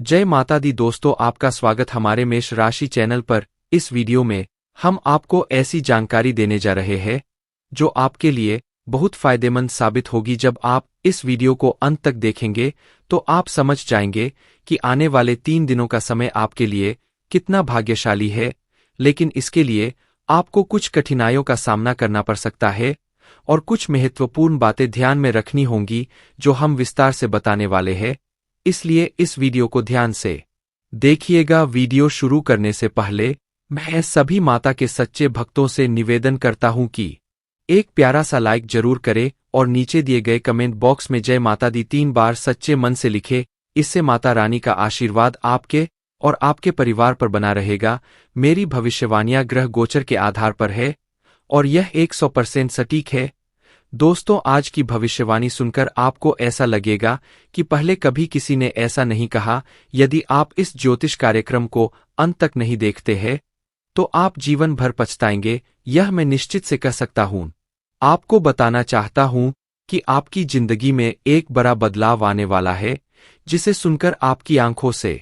जय माता दी दोस्तों, आपका स्वागत हमारे मेष राशि चैनल पर। इस वीडियो में हम आपको ऐसी जानकारी देने जा रहे हैं जो आपके लिए बहुत फायदेमंद साबित होगी। जब आप इस वीडियो को अंत तक देखेंगे तो आप समझ जाएंगे कि आने वाले 3 दिनों का समय आपके लिए कितना भाग्यशाली है। लेकिन इसके लिए आपको कुछ कठिनाइयों का सामना करना पड़ सकता है और कुछ महत्वपूर्ण बातें ध्यान में रखनी होंगी जो हम विस्तार से बताने वाले हैं। इसलिए इस वीडियो को ध्यान से देखिएगा। वीडियो शुरू करने से पहले मैं सभी माता के सच्चे भक्तों से निवेदन करता हूं कि एक प्यारा सा लाइक जरूर करें और नीचे दिए गए कमेंट बॉक्स में जय माता दी 3 बार सच्चे मन से लिखें। इससे माता रानी का आशीर्वाद आपके और आपके परिवार पर बना रहेगा। मेरी भविष्यवाणियां ग्रह गोचर के आधार पर है और यह 100% सटीक है। दोस्तों, आज की भविष्यवाणी सुनकर आपको ऐसा लगेगा कि पहले कभी किसी ने ऐसा नहीं कहा। यदि आप इस ज्योतिष कार्यक्रम को अंत तक नहीं देखते हैं तो आप जीवन भर पछताएंगे, यह मैं निश्चित से कह सकता हूं। आपको बताना चाहता हूं कि आपकी जिंदगी में एक बड़ा बदलाव आने वाला है जिसे सुनकर आपकी आंखों से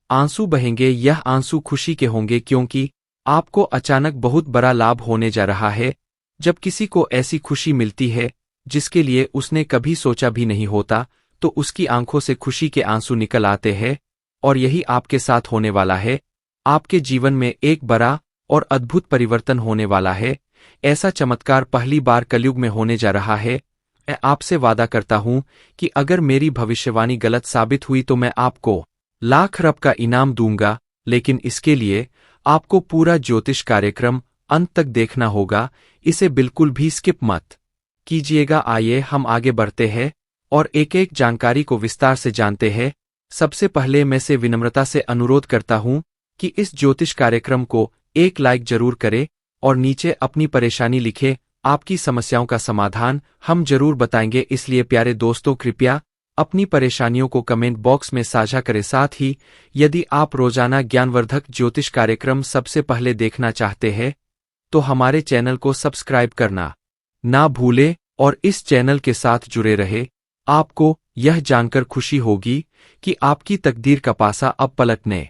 आंसू बहेंगे। यह आंसू खुशी के होंगे क्योंकि आपको अचानक बहुत बड़ा लाभ होने जा रहा है। जब किसी को ऐसी खुशी मिलती है जिसके लिए उसने कभी सोचा भी नहीं होता तो उसकी आंखों से खुशी के आंसू निकल आते हैं और यही आपके साथ होने वाला है। आपके जीवन में एक बड़ा और अद्भुत परिवर्तन होने वाला है। ऐसा चमत्कार पहली बार कलयुग में होने जा रहा है। मैं आपसे वादा करता हूं कि अगर मेरी भविष्यवाणी गलत साबित हुई तो मैं आपको लाख रब का इनाम दूंगा। लेकिन इसके लिए आपको पूरा ज्योतिष कार्यक्रम अंत तक देखना होगा। इसे बिल्कुल भी स्किप मत कीजिएगा। आइए हम आगे बढ़ते हैं और एक एक जानकारी को विस्तार से जानते हैं। सबसे पहले मैं से विनम्रता से अनुरोध करता हूं कि इस ज्योतिष कार्यक्रम को एक लाइक जरूर करें और नीचे अपनी परेशानी लिखें। आपकी समस्याओं का समाधान हम जरूर बताएंगे। इसलिए प्यारे दोस्तों, कृपया अपनी परेशानियों को कमेंट बॉक्स में साझा करें। साथ ही यदि आप रोजाना ज्ञानवर्धक ज्योतिष कार्यक्रम सबसे पहले देखना चाहते हैं तो हमारे चैनल को सब्सक्राइब करना ना भूलें और इस चैनल के साथ जुड़े रहे। आपको यह जानकर खुशी होगी कि आपकी तकदीर का पासा अब पलटने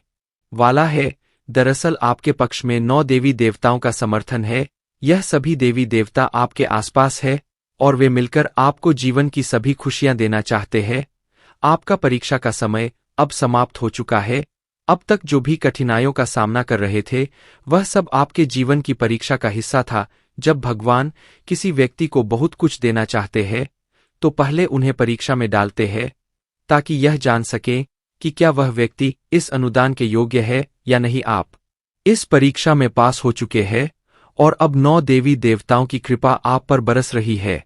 वाला है। दरअसल आपके पक्ष में 9 देवी देवताओं का समर्थन है। यह सभी देवी देवता आपके आसपास है और वे मिलकर आपको जीवन की सभी खुशियां देना चाहते हैं। आपका परीक्षा का समय अब समाप्त हो चुका है। अब तक जो भी कठिनाइयों का सामना कर रहे थे वह सब आपके जीवन की परीक्षा का हिस्सा था। जब भगवान किसी व्यक्ति को बहुत कुछ देना चाहते हैं तो पहले उन्हें परीक्षा में डालते हैं ताकि यह जान सकें कि क्या वह व्यक्ति इस अनुदान के योग्य है या नहीं। आप इस परीक्षा में पास हो चुके हैं और अब 9 देवी देवताओं की कृपा आप पर बरस रही है।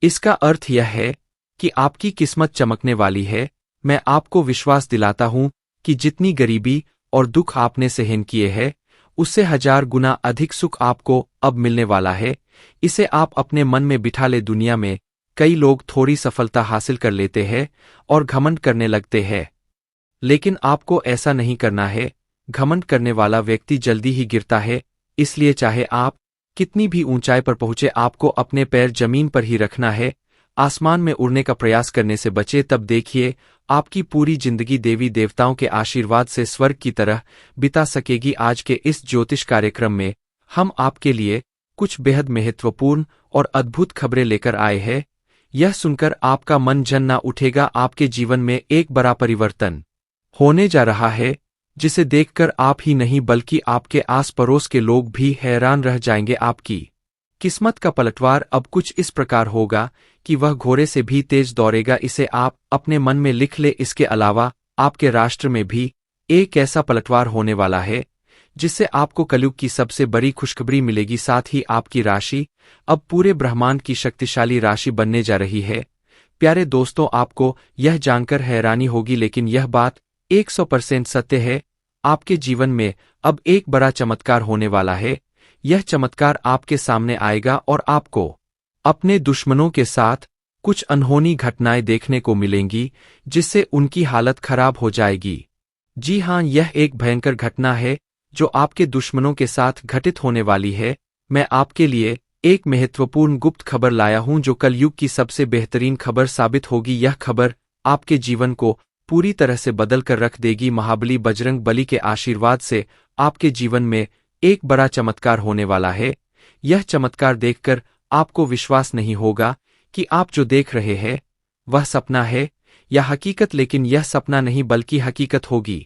इसका अर्थ यह है कि आपकी किस्मत चमकने वाली है। मैं आपको विश्वास दिलाता हूं कि जितनी गरीबी और दुख आपने सहन किए हैं उससे 1000 गुना अधिक सुख आपको अब मिलने वाला है। इसे आप अपने मन में बिठा ले। दुनिया में कई लोग थोड़ी सफलता हासिल कर लेते हैं और घमंड करने लगते हैं, लेकिन आपको ऐसा नहीं करना है। घमंड करने वाला व्यक्ति जल्दी ही गिरता है। इसलिए चाहे आप कितनी भी ऊंचाई पर पहुंचे, आपको अपने पैर जमीन पर ही रखना है। आसमान में उड़ने का प्रयास करने से बचे। तब देखिए आपकी पूरी जिंदगी देवी देवताओं के आशीर्वाद से स्वर्ग की तरह बिता सकेगी। आज के इस ज्योतिष कार्यक्रम में हम आपके लिए कुछ बेहद महत्वपूर्ण और अद्भुत खबरें लेकर आए हैं। यह सुनकर आपका मन जन ना उठेगा। आपके जीवन में एक बड़ा परिवर्तन होने जा रहा है जिसे देखकर आप ही नहीं बल्कि आपके आस पड़ोस के लोग भी हैरान रह जाएंगे। आपकी किस्मत का पलटवार अब कुछ इस प्रकार होगा कि वह घोड़े से भी तेज दौड़ेगा। इसे आप अपने मन में लिख ले। इसके अलावा आपके राष्ट्र में भी एक ऐसा पलटवार होने वाला है जिससे आपको कलयुग की सबसे बड़ी खुशखबरी मिलेगी। साथ ही आपकी राशि अब पूरे ब्रह्मांड की शक्तिशाली राशि बनने जा रही है। प्यारे दोस्तों, आपको यह जानकर हैरानी होगी लेकिन यह बात 100% सत्य है। आपके जीवन में अब एक बड़ा चमत्कार होने वाला है। यह चमत्कार आपके सामने आएगा और आपको अपने दुश्मनों के साथ कुछ अनहोनी घटनाएं देखने को मिलेंगी जिससे उनकी हालत खराब हो जाएगी। जी हां, यह एक भयंकर घटना है जो आपके दुश्मनों के साथ घटित होने वाली है। मैं आपके लिए एक महत्वपूर्ण गुप्त खबर लाया हूं जो कलयुग की सबसे बेहतरीन खबर साबित होगी। यह खबर आपके जीवन को पूरी तरह से बदल कर रख देगी। महाबली बजरंग बली के आशीर्वाद से आपके जीवन में एक बड़ा चमत्कार होने वाला है। यह चमत्कार देखकर आपको विश्वास नहीं होगा कि आप जो देख रहे हैं वह सपना है या हकीकत, लेकिन यह सपना नहीं बल्कि हकीकत होगी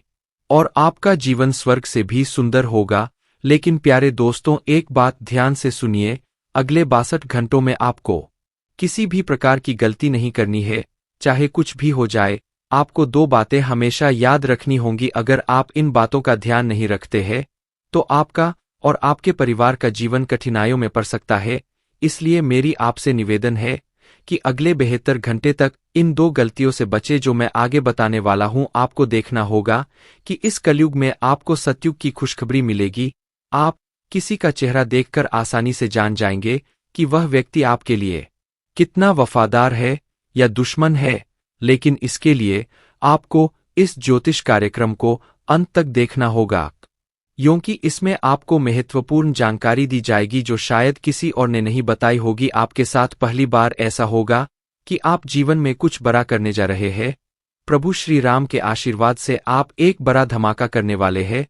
और आपका जीवन स्वर्ग से भी सुंदर होगा। लेकिन प्यारे दोस्तों, एक बात ध्यान से सुनिए, अगले 62 घंटों में आपको किसी भी प्रकार की गलती नहीं करनी है। चाहे कुछ भी हो जाए, आपको 2 बातें हमेशा याद रखनी होंगी। अगर आप इन बातों का ध्यान नहीं रखते हैं तो आपका और आपके परिवार का जीवन कठिनाइयों में पड़ सकता है। इसलिए मेरी आपसे निवेदन है कि अगले 72 घंटे तक इन 2 गलतियों से बचे जो मैं आगे बताने वाला हूं। आपको देखना होगा कि इस कलयुग में आपको सतयुग की खुशखबरी मिलेगी। आप किसी का चेहरा देखकर आसानी से जान जाएंगे कि वह व्यक्ति आपके लिए कितना वफादार है या दुश्मन है। लेकिन इसके लिए आपको इस ज्योतिष कार्यक्रम को अंत तक देखना होगा, क्योंकि इसमें आपको महत्वपूर्ण जानकारी दी जाएगी जो शायद किसी और ने नहीं बताई होगी। आपके साथ पहली बार ऐसा होगा कि आप जीवन में कुछ बड़ा करने जा रहे हैं। प्रभु श्री राम के आशीर्वाद से आप एक बड़ा धमाका करने वाले हैं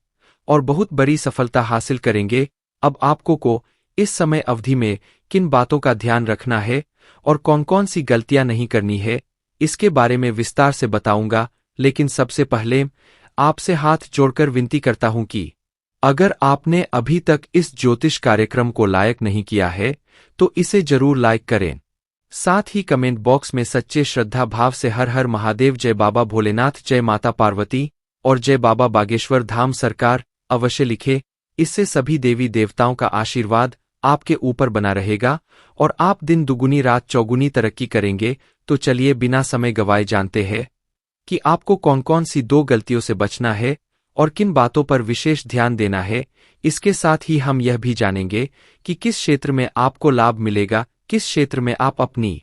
और बहुत बड़ी सफलता हासिल करेंगे। अब आपको को इस समय अवधि में किन बातों का ध्यान रखना है और कौन कौन सी गलतियां नहीं करनी है, इसके बारे में विस्तार से बताऊंगा। लेकिन सबसे पहले आपसे हाथ जोड़कर विनती करता हूं कि अगर आपने अभी तक इस ज्योतिष कार्यक्रम को लाइक नहीं किया है तो इसे जरूर लाइक करें। साथ ही कमेंट बॉक्स में सच्चे श्रद्धा भाव से हर हर महादेव, जय बाबा भोलेनाथ, जय माता पार्वती और जय बाबा बागेश्वर धाम सरकार अवश्य लिखे। इससे सभी देवी देवताओं का आशीर्वाद आपके ऊपर बना रहेगा और आप दिन दुगुनी रात चौगुनी तरक्की करेंगे। तो चलिए बिना समय गवाए जानते हैं कि आपको कौन कौन सी 2 गलतियों से बचना है और किन बातों पर विशेष ध्यान देना है। इसके साथ ही हम यह भी जानेंगे कि किस क्षेत्र में आपको लाभ मिलेगा, किस क्षेत्र में आप अपनी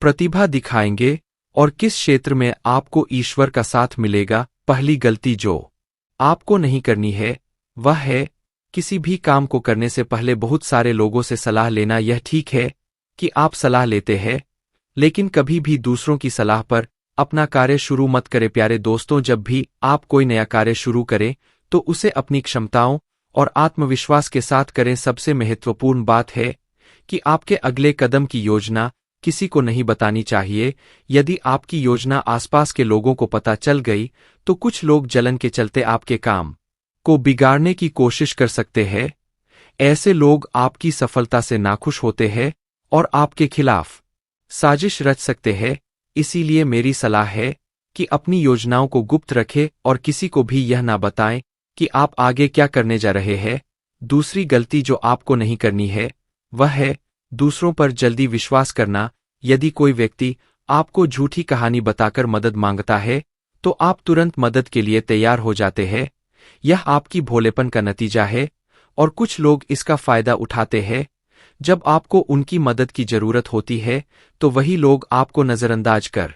प्रतिभा दिखाएंगे और किस क्षेत्र में आपको ईश्वर का साथ मिलेगा। पहली गलती जो आपको नहीं करनी है वह है किसी भी काम को करने से पहले बहुत सारे लोगों से सलाह लेना। यह ठीक है कि आप सलाह लेते हैं, लेकिन कभी भी दूसरों की सलाह पर अपना कार्य शुरू मत करें। प्यारे दोस्तों, जब भी आप कोई नया कार्य शुरू करें तो उसे अपनी क्षमताओं और आत्मविश्वास के साथ करें। सबसे महत्वपूर्ण बात है कि आपके अगले कदम की योजना किसी को नहीं बतानी चाहिए। यदि आपकी योजना आसपास के लोगों को पता चल गई तो कुछ लोग जलन के चलते आपके काम को बिगाड़ने की कोशिश कर सकते हैं। ऐसे लोग आपकी सफलता से नाखुश होते हैं और आपके खिलाफ साजिश रच सकते हैं। इसीलिए मेरी सलाह है कि अपनी योजनाओं को गुप्त रखें और किसी को भी यह ना बताएं कि आप आगे क्या करने जा रहे हैं। दूसरी गलती जो आपको नहीं करनी है वह है दूसरों पर जल्दी विश्वास करना। यदि कोई व्यक्ति आपको झूठी कहानी बताकर मदद मांगता है तो आप तुरंत मदद के लिए तैयार हो जाते हैं। यह आपकी भोलेपन का नतीजा है और कुछ लोग इसका फायदा उठाते हैं। जब आपको उनकी मदद की जरूरत होती है तो वही लोग आपको नजरअंदाज कर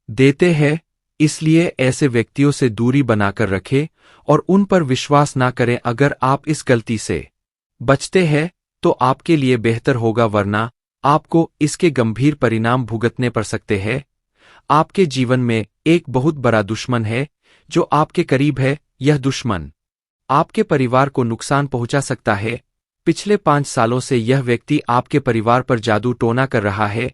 देते हैं। इसलिए ऐसे व्यक्तियों से दूरी बनाकर रखें और उन पर विश्वास ना करें। अगर आप इस गलती से बचते हैं तो आपके लिए बेहतर होगा, वरना आपको इसके गंभीर परिणाम भुगतने पड़ सकते हैं। आपके जीवन में एक बहुत बड़ा दुश्मन है जो आपके करीब है। यह दुश्मन आपके परिवार को नुकसान पहुंचा सकता है। पिछले 5 सालों से यह व्यक्ति आपके परिवार पर जादू टोना कर रहा है,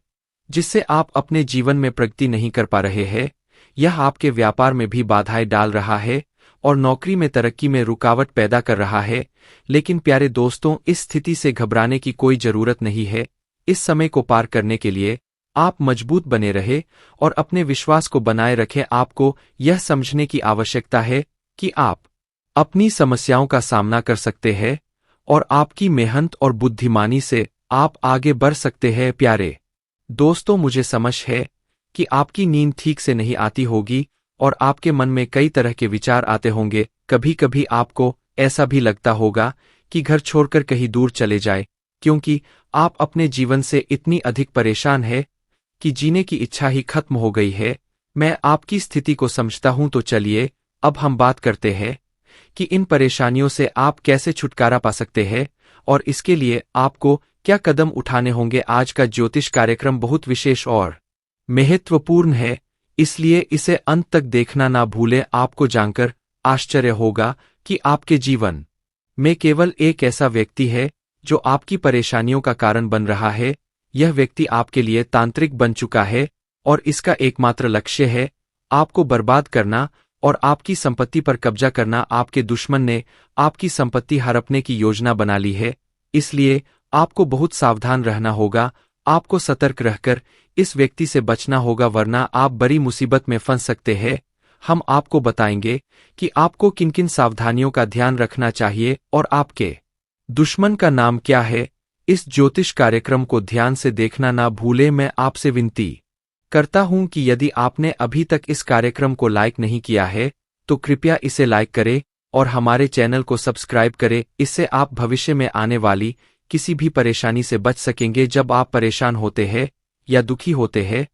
जिससे आप अपने जीवन में प्रगति नहीं कर पा रहे हैं। यह आपके व्यापार में भी बाधाएं डाल रहा है और नौकरी में तरक्की में रुकावट पैदा कर रहा है। लेकिन प्यारे दोस्तों, इस स्थिति से घबराने की कोई जरूरत नहीं है। इस समय को पार करने के लिए आप मजबूत बने रहे और अपने विश्वास को बनाए रखें। आपको यह समझने की आवश्यकता है कि आप अपनी समस्याओं का सामना कर सकते हैं और आपकी मेहनत और बुद्धिमानी से आप आगे बढ़ सकते हैं। प्यारे दोस्तों, मुझे समझ है कि आपकी नींद ठीक से नहीं आती होगी और आपके मन में कई तरह के विचार आते होंगे। कभी कभी आपको ऐसा भी लगता होगा कि घर छोड़कर कहीं दूर चले जाए, क्योंकि आप अपने जीवन से इतनी अधिक परेशान हैं कि जीने की इच्छा ही खत्म हो गई है। मैं आपकी स्थिति को समझता हूं। तो चलिए अब हम बात करते हैं कि इन परेशानियों से आप कैसे छुटकारा पा सकते हैं और इसके लिए आपको क्या कदम उठाने होंगे। आज का ज्योतिष कार्यक्रम बहुत विशेष और महत्वपूर्ण है, इसलिए इसे अंत तक देखना ना भूलें। आपको जानकर आश्चर्य होगा कि आपके जीवन में केवल एक ऐसा व्यक्ति है जो आपकी परेशानियों का कारण बन रहा है। यह व्यक्ति आपके लिए तांत्रिक बन चुका है और इसका एकमात्र लक्ष्य है आपको बर्बाद करना और आपकी संपत्ति पर कब्जा करना। आपके दुश्मन ने आपकी संपत्ति हड़पने की योजना बना ली है, इसलिए आपको बहुत सावधान रहना होगा। आपको सतर्क रहकर इस व्यक्ति से बचना होगा, वरना आप बड़ी मुसीबत में फंस सकते हैं। हम आपको बताएंगे कि आपको किन किन सावधानियों का ध्यान रखना चाहिए और आपके दुश्मन का नाम क्या है। इस ज्योतिष कार्यक्रम को ध्यान से देखना ना भूलें। मैं आपसे विनती करता हूं कि यदि आपने अभी तक इस कार्यक्रम को लाइक नहीं किया है तो कृपया इसे लाइक करें और हमारे चैनल को सब्सक्राइब करें। इससे आप भविष्य में आने वाली किसी भी परेशानी से बच सकेंगे। जब आप परेशान होते हैं या दुखी होते हैं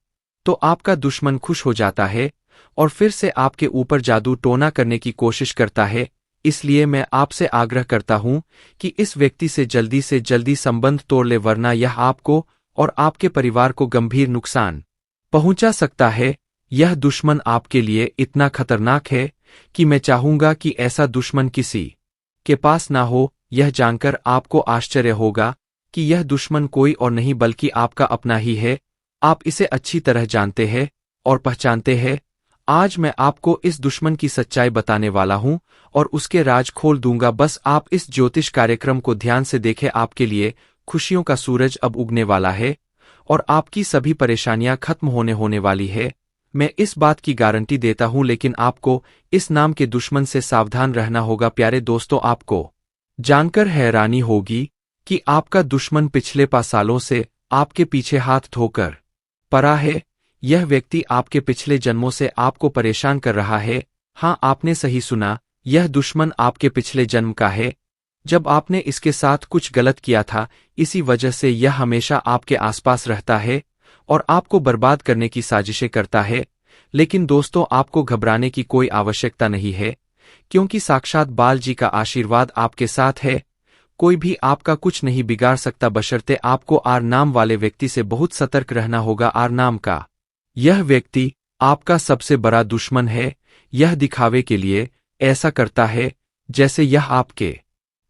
तो आपका दुश्मन खुश हो जाता है और फिर से आपके ऊपर जादू टोना करने की कोशिश करता है। इसलिए मैं आपसे आग्रह करता हूं कि इस व्यक्ति से जल्दी संबंध तोड़ ले, वरना यह आपको और आपके परिवार को गंभीर नुकसान पहुंचा सकता है। यह दुश्मन आपके लिए इतना खतरनाक है कि मैं चाहूंगा कि ऐसा दुश्मन किसी के पास ना हो। यह जानकर आपको आश्चर्य होगा कि यह दुश्मन कोई और नहीं बल्कि आपका अपना ही है। आप इसे अच्छी तरह जानते हैं और पहचानते हैं। आज मैं आपको इस दुश्मन की सच्चाई बताने वाला हूं और उसके राज खोल दूंगा। बस आप इस ज्योतिष कार्यक्रम को ध्यान से देखें। आपके लिए खुशियों का सूरज अब उगने वाला है और आपकी सभी परेशानियां खत्म होने वाली है। मैं इस बात की गारंटी देता हूं, लेकिन आपको इस नाम के दुश्मन से सावधान रहना होगा। प्यारे दोस्तों, आपको जानकर हैरानी होगी कि आपका दुश्मन पिछले 5 सालों से आपके पीछे हाथ धोकर पड़ा है। यह व्यक्ति आपके पिछले जन्मों से आपको परेशान कर रहा है। हाँ, आपने सही सुना, यह दुश्मन आपके पिछले जन्म का है। जब आपने इसके साथ कुछ गलत किया था, इसी वजह से यह हमेशा आपके आसपास रहता है और आपको बर्बाद करने की साजिशें करता है। लेकिन दोस्तों, आपको घबराने की कोई आवश्यकता नहीं है, क्योंकि साक्षात बाल जी का आशीर्वाद आपके साथ है। कोई भी आपका कुछ नहीं बिगाड़ सकता, बशर्ते आपको आर नाम वाले व्यक्ति से बहुत सतर्क रहना होगा। आर नाम का यह व्यक्ति आपका सबसे बड़ा दुश्मन है। यह दिखावे के लिए ऐसा करता है जैसे यह आपके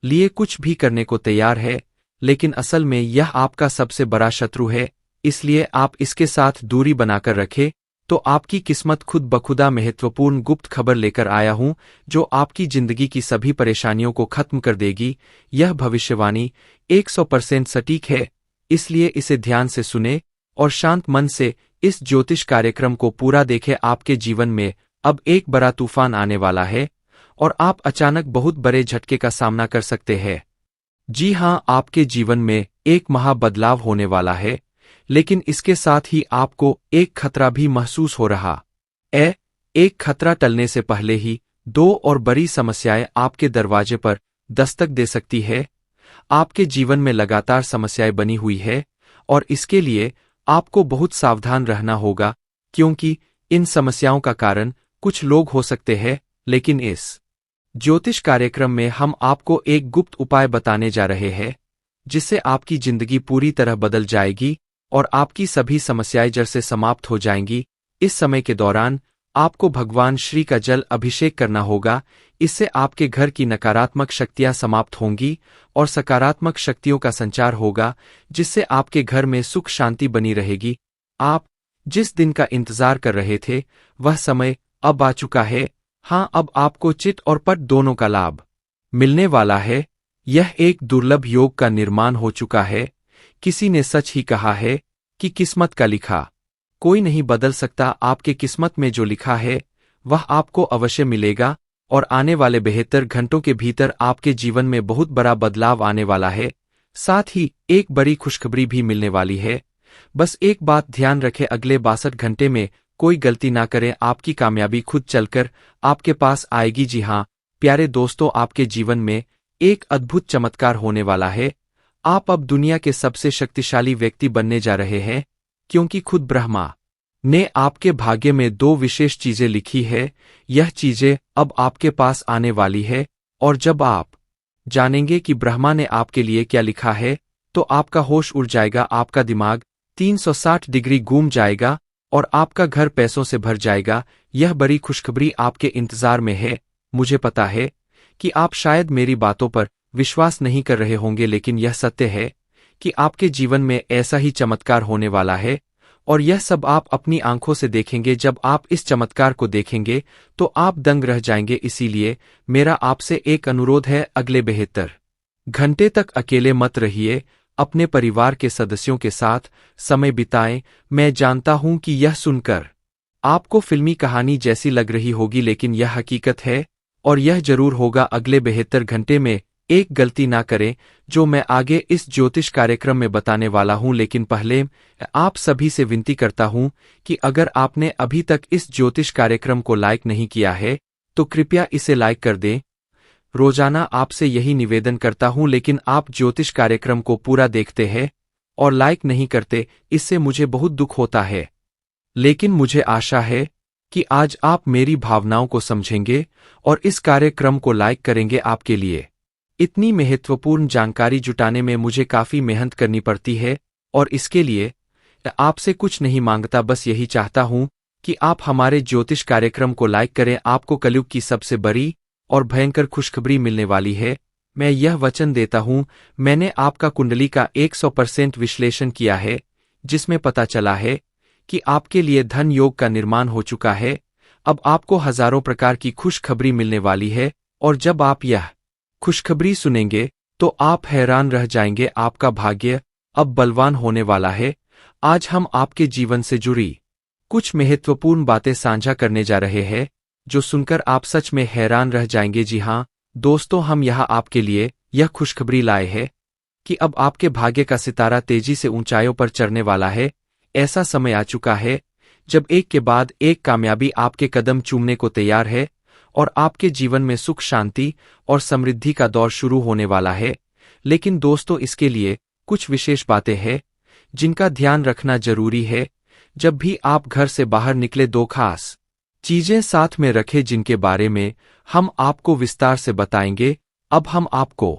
लिए कुछ भी करने को तैयार है, लेकिन असल में यह आपका सबसे बड़ा शत्रु है। इसलिए आप इसके साथ दूरी बनाकर रखें तो आपकी किस्मत खुद बखुदा महत्वपूर्ण गुप्त खबर लेकर आया हूं जो आपकी जिंदगी की सभी परेशानियों को खत्म कर देगी। यह भविष्यवाणी 100% सटीक है, इसलिए इसे ध्यान से सुने और शांत मन से इस ज्योतिष कार्यक्रम को पूरा देखें। आपके जीवन में अब एक बड़ा तूफान आने वाला है और आप अचानक बहुत बड़े झटके का सामना कर सकते हैं। जी हां, आपके जीवन में एक महा बदलाव होने वाला है, लेकिन इसके साथ ही आपको एक खतरा भी महसूस हो रहा है। एक खतरा टलने से पहले ही 2 और बड़ी समस्याएं आपके दरवाजे पर दस्तक दे सकती है। आपके जीवन में लगातार समस्याएं बनी हुई है और इसके लिए आपको बहुत सावधान रहना होगा, क्योंकि इन समस्याओं का कारण कुछ लोग हो सकते हैं। लेकिन इस ज्योतिष कार्यक्रम में हम आपको एक गुप्त उपाय बताने जा रहे हैं जिससे आपकी जिंदगी पूरी तरह बदल जाएगी और आपकी सभी समस्याएं जड़ से समाप्त हो जाएंगी। इस समय के दौरान आपको भगवान श्री का जल अभिषेक करना होगा। इससे आपके घर की नकारात्मक शक्तियां समाप्त होंगी और सकारात्मक शक्तियों का संचार होगा, जिससे आपके घर में सुख शांति बनी रहेगी। आप जिस दिन का इंतजार कर रहे थे वह समय अब आ चुका है। हाँ, अब आपको चिट और पट दोनों का लाभ मिलने वाला है। यह एक दुर्लभ योग का निर्माण हो चुका है। किसी ने सच ही कहा है कि किस्मत का लिखा कोई नहीं बदल सकता। आपके किस्मत में जो लिखा है वह आपको अवश्य मिलेगा और आने वाले 72 घंटों के भीतर आपके जीवन में बहुत बड़ा बदलाव आने वाला है। साथ ही एक बड़ी खुशखबरी भी मिलने वाली है। बस एक बात ध्यान रखें, अगले 62 घंटे में कोई गलती ना करें, आपकी कामयाबी खुद चलकर आपके पास आएगी। जी हाँ प्यारे दोस्तों, आपके जीवन में एक अद्भुत चमत्कार होने वाला है। आप अब दुनिया के सबसे शक्तिशाली व्यक्ति बनने जा रहे हैं, क्योंकि खुद ब्रह्मा ने आपके भाग्य में 2 विशेष चीजें लिखी है। यह चीजें अब आपके पास आने वाली है और जब आप जानेंगे कि ब्रह्मा ने आपके लिए क्या लिखा है तो आपका होश उड़ जाएगा, आपका दिमाग 360 डिग्री घूम जाएगा और आपका घर पैसों से भर जाएगा। यह बड़ी खुशखबरी आपके इंतजार में है। मुझे पता है कि आप शायद मेरी बातों पर विश्वास नहीं कर रहे होंगे, लेकिन यह सत्य है कि आपके जीवन में ऐसा ही चमत्कार होने वाला है, और यह सब आप अपनी आंखों से देखेंगे। जब आप इस चमत्कार को देखेंगे तो आप दंग रह जाएंगे। इसीलिए मेरा आपसे एक अनुरोध है, अगले 72 घंटे तक अकेले मत रहिए, अपने परिवार के सदस्यों के साथ समय बिताएं। मैं जानता हूं कि यह सुनकर आपको फिल्मी कहानी जैसी लग रही होगी, लेकिन यह हकीकत है, और यह जरूर होगा। अगले 72 घंटे में एक गलती ना करें जो मैं आगे इस ज्योतिष कार्यक्रम में बताने वाला हूं। लेकिन पहले आप सभी से विनती करता हूं कि अगर आपने अभी तक इस ज्योतिष कार्यक्रम को लाइक नहीं किया है तो कृपया इसे लाइक कर दें। रोजाना आपसे यही निवेदन करता हूं, लेकिन आप ज्योतिष कार्यक्रम को पूरा देखते हैं और लाइक नहीं करते। इससे मुझे बहुत दुख होता है, लेकिन मुझे आशा है कि आज आप मेरी भावनाओं को समझेंगे और इस कार्यक्रम को लाइक करेंगे। आपके लिए इतनी महत्वपूर्ण जानकारी जुटाने में मुझे काफी मेहनत करनी पड़ती है, और इसके लिए आपसे कुछ नहीं मांगता, बस यही चाहता हूं कि आप हमारे ज्योतिष कार्यक्रम को लाइक करें। आपको कलयुग की सबसे बड़ी और भयंकर खुशखबरी मिलने वाली है। मैं यह वचन देता हूं। मैंने आपका कुंडली का 100% विश्लेषण किया है, जिसमें पता चला है कि आपके लिए धन योग का निर्माण हो चुका है। अब आपको हजारों प्रकार की खुशखबरी मिलने वाली है, और जब आप यह खुशखबरी सुनेंगे तो आप हैरान रह जाएंगे। आपका भाग्य अब बलवान होने वाला है। आज हम आपके जीवन से जुड़ी कुछ महत्वपूर्ण बातें साझा करने जा रहे हैं, जो सुनकर आप सच में हैरान रह जाएंगे। जी हां दोस्तों, हम यहाँ आपके लिए यह खुशखबरी लाए हैं कि अब आपके भाग्य का सितारा तेजी से ऊंचाइयों पर चढ़ने वाला है। ऐसा समय आ चुका है जब एक के बाद एक कामयाबी आपके कदम चूमने को तैयार है, और आपके जीवन में सुख, शांति और समृद्धि का दौर शुरू होने वाला है। लेकिन दोस्तों, इसके लिए कुछ विशेष बातें हैं जिनका ध्यान रखना जरूरी है। जब भी आप घर से बाहर निकले, दो खास चीजें साथ में रखें जिनके बारे में हम आपको विस्तार से बताएंगे। अब हम आपको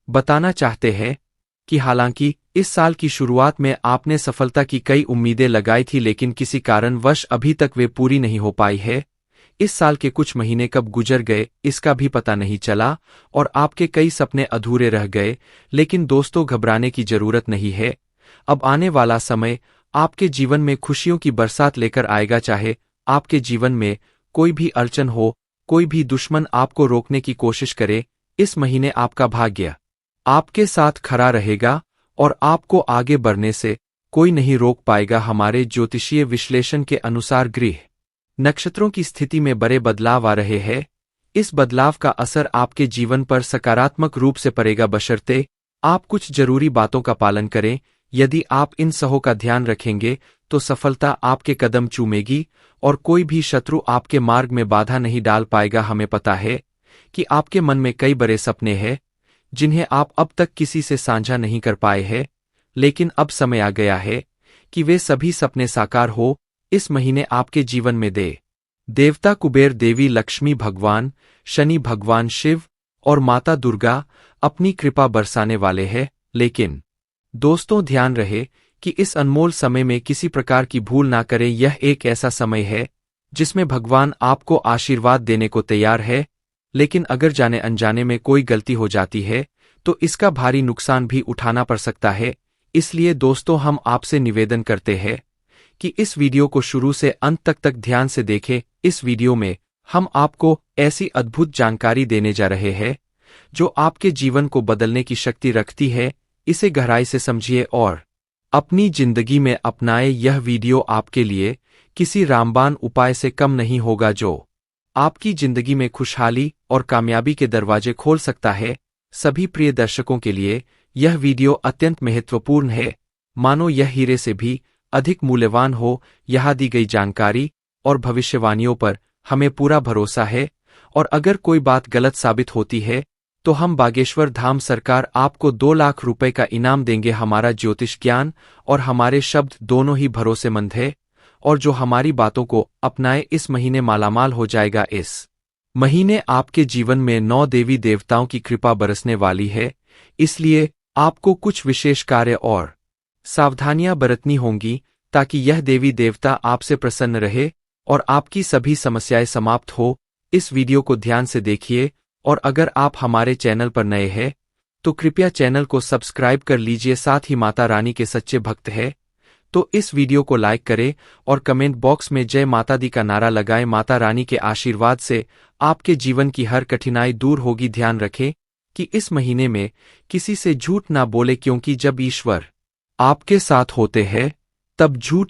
बताना चाहते हैं कि हालांकि इस साल की शुरुआत में आपने सफलता की कई उम्मीदें लगाई थी, लेकिन किसी कारणवश अभी तक वे पूरी नहीं हो पाई है। इस साल के कुछ महीने कब गुजर गए इसका भी पता नहीं चला, और आपके कई सपने अधूरे रह गए। लेकिन दोस्तों, घबराने की जरूरत नहीं है। अब आने वाला समय आपके जीवन में खुशियों की बरसात लेकर आएगा। चाहे आपके जीवन में कोई भी अड़चन हो, कोई भी दुश्मन आपको रोकने की कोशिश करे, इस महीने आपका भाग्य आपके साथ खड़ा रहेगा और आपको आगे बढ़ने से कोई नहीं रोक पाएगा। हमारे ज्योतिषीय विश्लेषण के अनुसार ग्रह नक्षत्रों की स्थिति में बड़े बदलाव आ रहे हैं। इस बदलाव का असर आपके जीवन पर सकारात्मक रूप से पड़ेगा, बशर्ते आप कुछ जरूरी बातों का पालन करें। यदि आप इन सबों का ध्यान रखेंगे तो सफलता आपके कदम चूमेगी और कोई भी शत्रु आपके मार्ग में बाधा नहीं डाल पाएगा। हमें पता है कि आपके मन में कई बड़े सपने हैं जिन्हें आप अब तक किसी से साझा नहीं कर पाए हैं, लेकिन अब समय आ गया है कि वे सभी सपने साकार हो। इस महीने आपके जीवन में देवता कुबेर, देवी लक्ष्मी, भगवान शनि, भगवान शिव और माता दुर्गा अपनी कृपा बरसाने वाले हैं। लेकिन दोस्तों, ध्यान रहे कि इस अनमोल समय में किसी प्रकार की भूल ना करें। यह एक ऐसा समय है जिसमें भगवान आपको आशीर्वाद देने को तैयार है, लेकिन अगर जाने अनजाने में कोई गलती हो जाती है तो इसका भारी नुकसान भी उठाना पड़ सकता है। इसलिए दोस्तों, हम आपसे निवेदन करते हैं कि इस वीडियो को शुरू से अंत तक ध्यान से देखें। इस वीडियो में हम आपको ऐसी अद्भुत जानकारी देने जा रहे हैं जो आपके जीवन को बदलने की शक्ति रखती है। इसे गहराई से समझिए और अपनी जिंदगी में अपनाएं। यह वीडियो आपके लिए किसी रामबाण उपाय से कम नहीं होगा, जो आपकी जिंदगी में खुशहाली और कामयाबी के दरवाजे खोल सकता है। सभी प्रिय दर्शकों के लिए यह वीडियो अत्यंत महत्वपूर्ण है, मानो यह हीरे से भी अधिक मूल्यवान हो। यहाँ दी गई जानकारी और भविष्यवाणियों पर हमें पूरा भरोसा है, और अगर कोई बात गलत साबित होती है तो हम बागेश्वर धाम सरकार आपको 2 लाख रुपए का इनाम देंगे। हमारा ज्योतिष ज्ञान और हमारे शब्द दोनों ही भरोसेमंद है, और जो हमारी बातों को अपनाए इस महीने मालामाल हो जाएगा। इस महीने आपके जीवन में 9 देवी देवताओं की कृपा बरसने वाली है, इसलिए आपको कुछ विशेष कार्य और सावधानियां बरतनी होंगी। ताकि यह देवी देवता आपसे प्रसन्न रहे और आपकी सभी समस्याएं समाप्त हो। इस वीडियो को ध्यान से देखिए और अगर आप हमारे चैनल पर नए हैं तो कृपया चैनल को सब्सक्राइब कर लीजिए। साथ ही माता रानी के सच्चे भक्त हैं तो इस वीडियो को लाइक करें और कमेंट बॉक्स में जय माता दी का नारा लगाएं। माता रानी के आशीर्वाद से आपके जीवन की हर कठिनाई दूर होगी। ध्यान रखें कि इस महीने में किसी से झूठ ना बोले, क्योंकि जब ईश्वर आपके साथ होते हैं तब झूठ